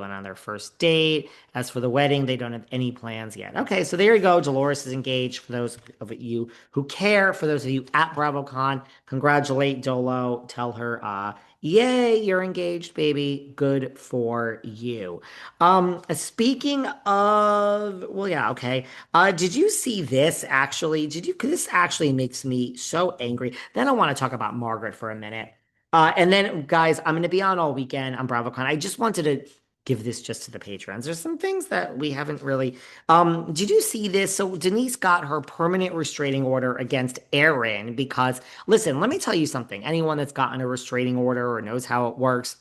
went on their first date. As for the wedding, they don't have any plans yet. Okay, so there you go. Dolores is engaged. For those of you who care, for those of you at BravoCon, congratulate Dolo. Tell her, yay, you're engaged, baby. Good for you. Speaking of, well, yeah, okay. Did you see this actually? Did you? 'Cause this actually makes me so angry. Then I want to talk about Margaret for a minute. And then, guys, I'm going to be on all weekend on BravoCon. I just wanted to give this just to the patrons. There's some things that we haven't really. Did you see this? So Denise got her permanent restraining order against Aaron because, listen, let me tell you something. Anyone that's gotten a restraining order or knows how it works,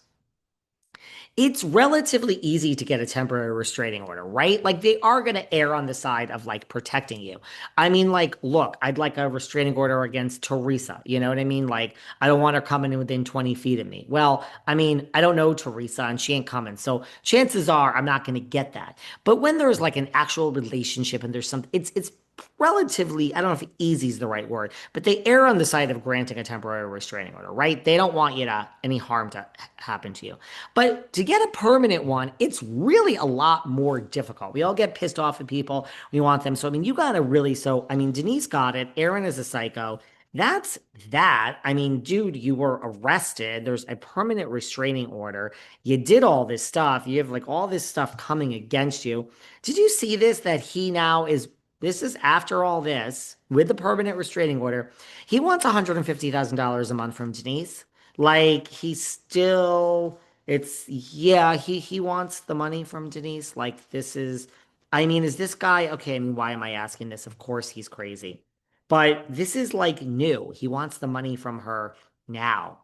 it's relatively easy to get a temporary restraining order, right? Like they are going to err on the side of like protecting you. I mean, like, look, I'd like a restraining order against Teresa. You know what I mean? Like, I don't want her coming in within 20 feet of me. Well, I mean, I don't know Teresa and she ain't coming. So chances are I'm not going to get that. But when there's like an actual relationship and there's something, it's relatively, I don't know if easy is the right word, but they err on the side of granting a temporary restraining order, right? They don't want you to any harm to happen to you. But to get a permanent one, it's really a lot more difficult. We all get pissed off at people. We want them. So, I mean, you got to really, so, I mean, Denise got it. Aaron is a psycho. That's that. I mean, dude, you were arrested. There's a permanent restraining order. You did all this stuff. You have like all this stuff coming against you. Did you see this? That he now is, this is after all this with the permanent restraining order. He wants $150,000 a month from Denise. Like he's still it's yeah, he wants the money from Denise. Like this is I mean, is this guy okay, I mean, why am I asking this? Of course he's crazy. But this is like new. He wants the money from her now.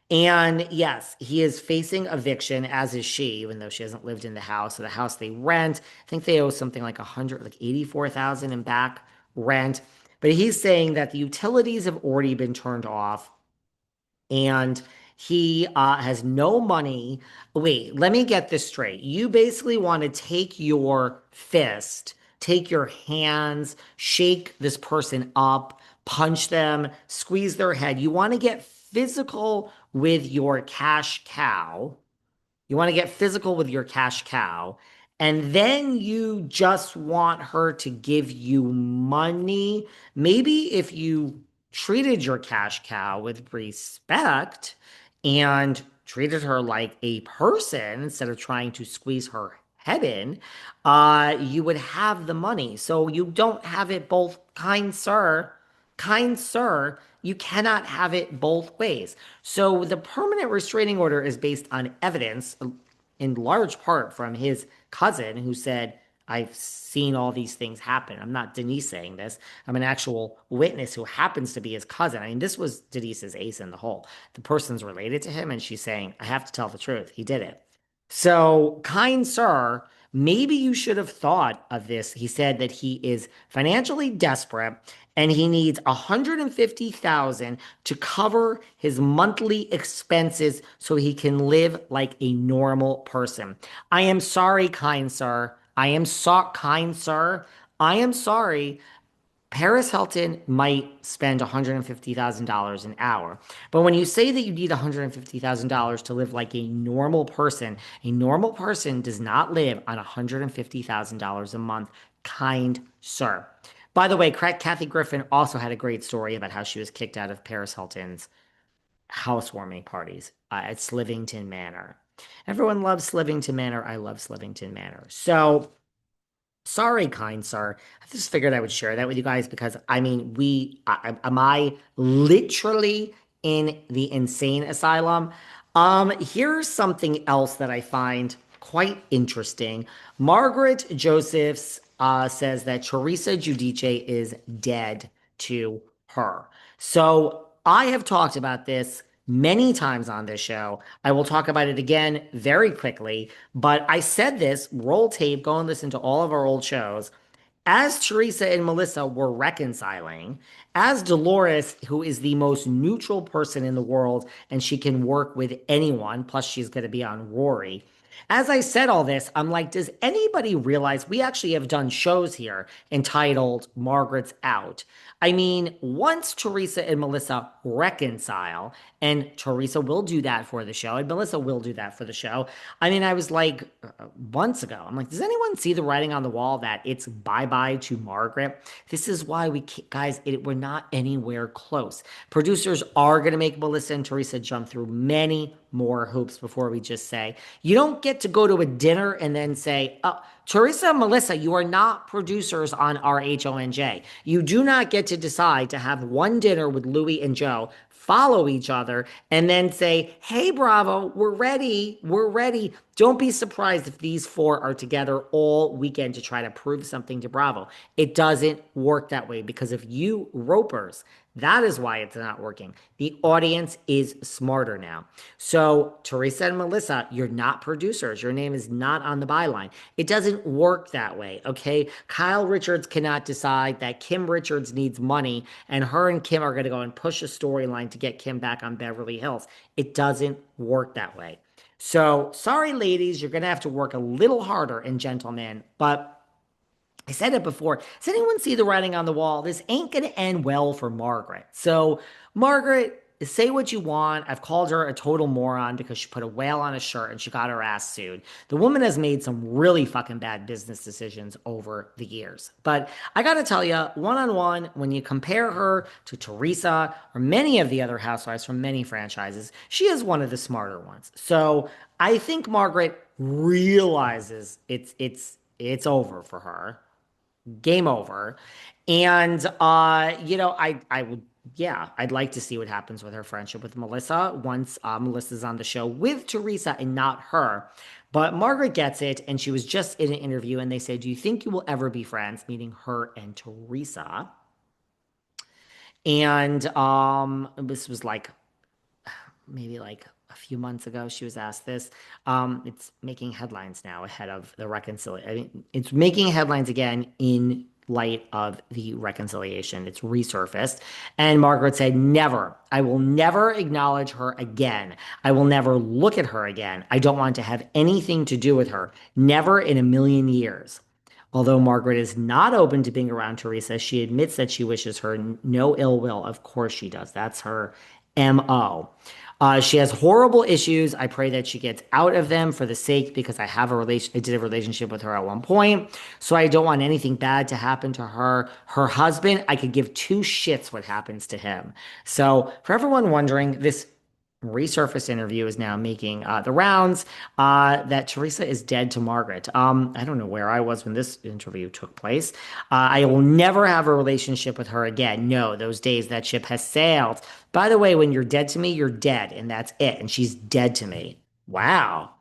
And yes, he is facing eviction, as is she, even though she hasn't lived in the house. So the house they rent, I think they owe something like 100, like 84,000 in back rent. But he's saying that the utilities have already been turned off and he has no money. Wait, let me get this straight. You basically want to take your fist, take your hands, shake this person up, punch them, squeeze their head. You want to get physical with your cash cow. You want to get physical with your cash cow. And then you just want her to give you money. Maybe if you treated your cash cow with respect and treated her like a person instead of trying to squeeze her head in, you would have the money. So you don't have it both, kind sir. Kind sir, you cannot have it both ways. So the permanent restraining order is based on evidence, in large part from his cousin, who said, I've seen all these things happen. I'm not Denise saying this. I'm an actual witness who happens to be his cousin. I mean, this was Denise's ace in the hole. The person's related to him, and she's saying, I have to tell the truth. He did it. So, kind sir, maybe you should have thought of this. He said that he is financially desperate and he needs 150,000 to cover his monthly expenses so he can live like a normal person. I am sorry, kind sir. I am so kind sir. I am sorry. Paris Hilton might spend $150,000 an hour. But when you say that you need $150,000 to live like a normal person does not live on $150,000 a month, kind sir. By the way, Kathy Griffin also had a great story about how she was kicked out of Paris Hilton's housewarming parties at Slivington Manor. Everyone loves Slivington Manor. I love Slivington Manor. So, sorry, kind sir. I just figured I would share that with you guys because I mean, am I literally in the insane asylum? Here's something else that I find quite interesting. Margaret Josephs says that Teresa Giudice is dead to her. So I have talked about this many times on this show. I will talk about it again very quickly, but I said this, roll tape, go and listen to all of our old shows. As Teresa and Melissa were reconciling, as Dolores, who is the most neutral person in the world and she can work with anyone, plus she's going to be on Rory, As I said all this, I'm like, does anybody realize we actually have done shows here entitled Margaret's Out? I mean, once Teresa and Melissa reconcile, and Teresa will do that for the show, and Melissa will do that for the show. I mean, I was like, months ago, I'm like, does anyone see the writing on the wall that it's bye bye to Margaret? This is why we, guys, we're not anywhere close. Producers are going to make Melissa and Teresa jump through many more hoops before we just say, you don't get to go to a dinner and then say, oh, Teresa and Melissa, you are not producers on RHONJ. You do not get to decide to have one dinner with Louie and Joe, follow each other, and then say, hey, Bravo, we're ready. We're ready. Don't be surprised if these four are together all weekend to try to prove something to Bravo. It doesn't work that way because if you ropers, that is why it's not working. The audience is smarter now. So, Teresa and Melissa, you're not producers. Your name is not on the byline. It doesn't work that way, okay? Kyle Richards cannot decide that Kim Richards needs money and her and Kim are going to go and push a storyline to get Kim back on Beverly Hills. It doesn't work that way. So, sorry, ladies, you're going to have to work a little harder, and gentlemen, but I said it before. Does anyone see the writing on the wall? This ain't going to end well for Margaret. So, Margaret, say what you want. I've called her a total moron because she put a whale on a shirt and she got her ass sued. The woman has made some really fucking bad business decisions over the years. But I got to tell you, one on one, when you compare her to Teresa or many of the other housewives from many franchises, she is one of the smarter ones. So, I think Margaret realizes it's over for her, game over. And I would, yeah, I'd like to see what happens with her friendship with Melissa once Melissa's on the show with Teresa and not her. But Margaret gets it, and she was just in an interview, and they said, "Do you think you will ever be friends?" Meaning her and Teresa. And this was like maybe like a few months ago she was asked this. It's making headlines now ahead of the reconciliation. I mean, it's making headlines again in light of the reconciliation. It's resurfaced. And Margaret said, never. I will never acknowledge her again. I will never look at her again. I don't want to have anything to do with her. Never in a million years. Although Margaret is not open to being around Teresa, she admits that she wishes her no ill will. Of course she does. That's her MO. She has horrible issues. I pray that she gets out of them for the sake because I did a relationship with her at one point. So I don't want anything bad to happen to her. Her husband, I could give two shits what happens to him. So for everyone wondering, this resurfaced interview is now making the rounds that Teresa is dead to Margaret. I don't know where I was when this interview took place. I will never have a relationship with her again. No, those days, that ship has sailed. By the way, when you're dead to me, you're dead, and that's it. And she's dead to me. Wow.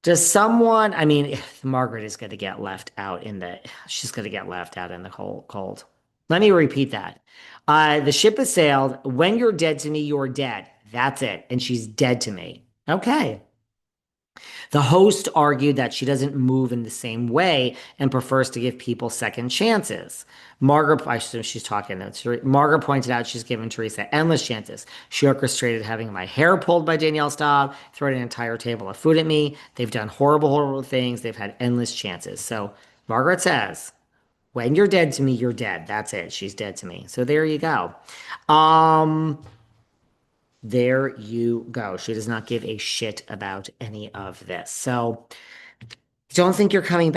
Does someone, I mean, Margaret is going to get left out in the, she's going to get left out in the cold. Let me repeat that. The ship has sailed. When you're dead to me, you're dead. That's it. And she's dead to me. Okay. The host argued that she doesn't move in the same way and prefers to give people second chances. Margaret, I assume she's talking. Margaret pointed out she's given Teresa endless chances. She orchestrated having my hair pulled by Danielle Staub, throwing an entire table of food at me. They've done horrible, horrible things. They've had endless chances. So Margaret says, when you're dead to me, you're dead. That's it. She's dead to me. So there you go. There you go. She does not give a shit about any of this. So don't think you're coming back.